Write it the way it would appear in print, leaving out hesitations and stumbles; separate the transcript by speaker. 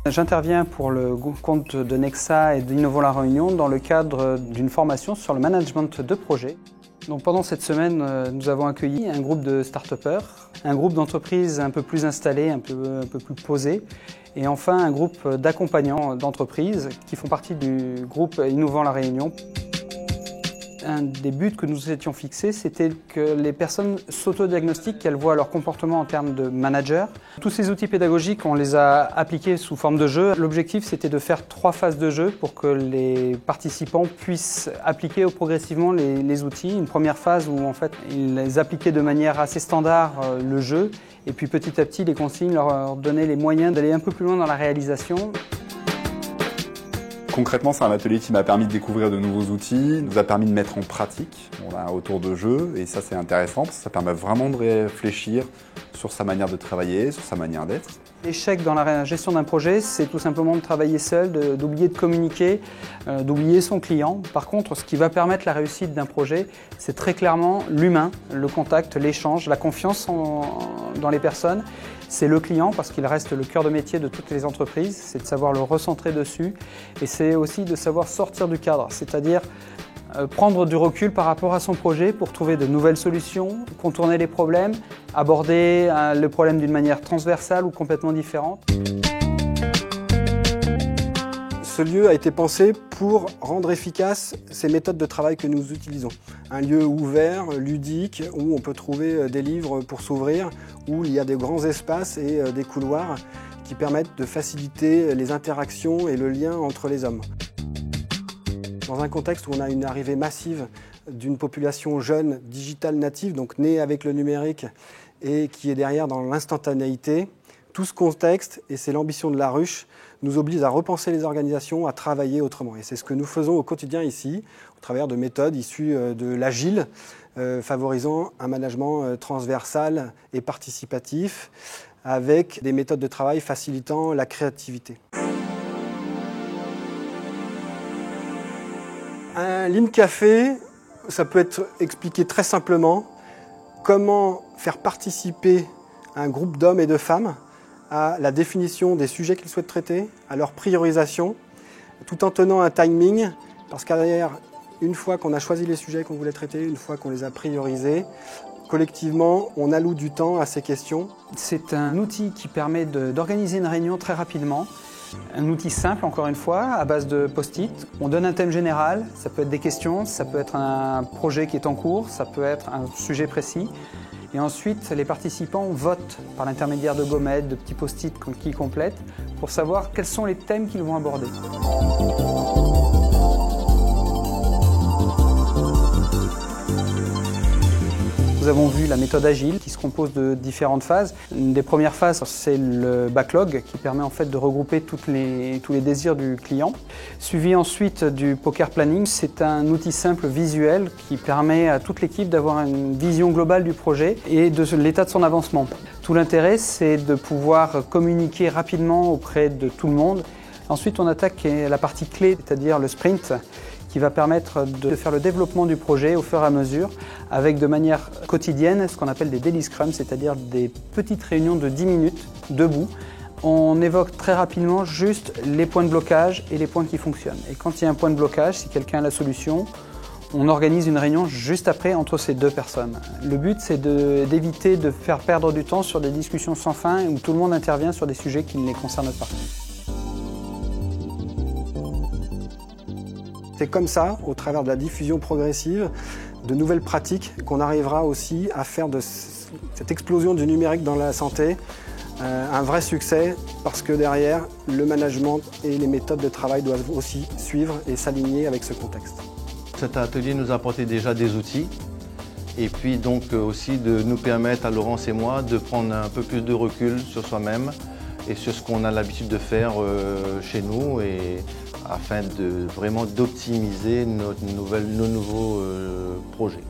Speaker 1: J'interviens pour le compte de Nexa et d'Innovons La Réunion dans le cadre d'une formation sur le management de projet. Donc pendant cette semaine, nous avons accueilli un groupe de start-upers, un groupe d'entreprises un peu plus installées, un peu plus posées, et enfin un groupe d'accompagnants d'entreprises qui font partie du groupe Innovons La Réunion. Un des buts que nous étions fixés, c'était que les personnes s'autodiagnostiquent, qu'elles voient leur comportement en termes de manager. Tous ces outils pédagogiques, on les a appliqués sous forme de jeu. L'objectif, c'était de faire 3 phases de jeu pour que les participants puissent appliquer progressivement les outils. Une première phase où en fait, ils appliquaient de manière assez standard le jeu, et puis petit à petit, les consignes leur donnaient les moyens d'aller un peu plus loin dans la réalisation.
Speaker 2: Concrètement, c'est un atelier qui m'a permis de découvrir de nouveaux outils, nous a permis de mettre en pratique autour de jeux, et ça c'est intéressant parce que ça permet vraiment de réfléchir sur sa manière de travailler, sur sa manière d'être.
Speaker 1: L'échec dans la gestion d'un projet, c'est tout simplement de travailler seul, d'oublier de communiquer, d'oublier son client. Par contre, ce qui va permettre la réussite d'un projet, c'est très clairement l'humain, le contact, l'échange, la confiance dans les personnes. C'est le client parce qu'il reste le cœur de métier de toutes les entreprises, c'est de savoir le recentrer dessus, et c'est aussi de savoir sortir du cadre, c'est-à-dire prendre du recul par rapport à son projet pour trouver de nouvelles solutions, contourner les problèmes, aborder le problème d'une manière transversale ou complètement différente.
Speaker 3: Ce lieu a été pensé pour rendre efficaces ces méthodes de travail que nous utilisons. Un lieu ouvert, ludique, où on peut trouver des livres pour s'ouvrir, où il y a des grands espaces et des couloirs qui permettent de faciliter les interactions et le lien entre les hommes. Dans un contexte où on a une arrivée massive d'une population jeune, digitale native, donc née avec le numérique et qui est derrière dans l'instantanéité, tout ce contexte, et c'est l'ambition de la ruche, nous oblige à repenser les organisations, à travailler autrement. Et c'est ce que nous faisons au quotidien ici, au travers de méthodes issues de l'agile, favorisant un management transversal et participatif, avec des méthodes de travail facilitant la créativité. Un Lean Café, ça peut être expliqué très simplement, comment faire participer un groupe d'hommes et de femmes à la définition des sujets qu'ils souhaitent traiter, à leur priorisation, tout en tenant un timing, parce qu'derrière, une fois qu'on a choisi les sujets qu'on voulait traiter, une fois qu'on les a priorisés, collectivement, on alloue du temps à ces questions.
Speaker 1: C'est un outil qui permet d'organiser une réunion très rapidement. Un outil simple, encore une fois, à base de post-it. On donne un thème général, ça peut être des questions, ça peut être un projet qui est en cours, ça peut être un sujet précis. Et ensuite, les participants votent par l'intermédiaire de gommettes, de petits post-it qui complètent, pour savoir quels sont les thèmes qu'ils vont aborder. Nous avons vu la méthode agile qui se compose de différentes phases. Une des premières phases, c'est le backlog qui permet en fait de regrouper tous les désirs du client. Suivi ensuite du poker planning, c'est un outil simple visuel qui permet à toute l'équipe d'avoir une vision globale du projet et de l'état de son avancement. Tout l'intérêt, c'est de pouvoir communiquer rapidement auprès de tout le monde. Ensuite, on attaque la partie clé, c'est-à-dire le sprint, qui va permettre de faire le développement du projet au fur et à mesure avec de manière quotidienne ce qu'on appelle des daily scrums, c'est-à-dire des petites réunions de 10 minutes debout. On évoque très rapidement juste les points de blocage et les points qui fonctionnent. Et quand il y a un point de blocage, si quelqu'un a la solution, on organise une réunion juste après entre ces deux personnes. Le but, c'est d'éviter de faire perdre du temps sur des discussions sans fin où tout le monde intervient sur des sujets qui ne les concernent pas.
Speaker 3: C'est comme ça, au travers de la diffusion progressive, de nouvelles pratiques, qu'on arrivera aussi à faire de cette explosion du numérique dans la santé un vrai succès, parce que derrière, le management et les méthodes de travail doivent aussi suivre et s'aligner avec ce contexte.
Speaker 4: Cet atelier nous a apporté déjà des outils, et puis donc aussi de nous permettre à Laurence et moi de prendre un peu plus de recul sur soi-même et sur ce qu'on a l'habitude de faire chez nous, et afin de vraiment d'optimiser nos nouveaux projets.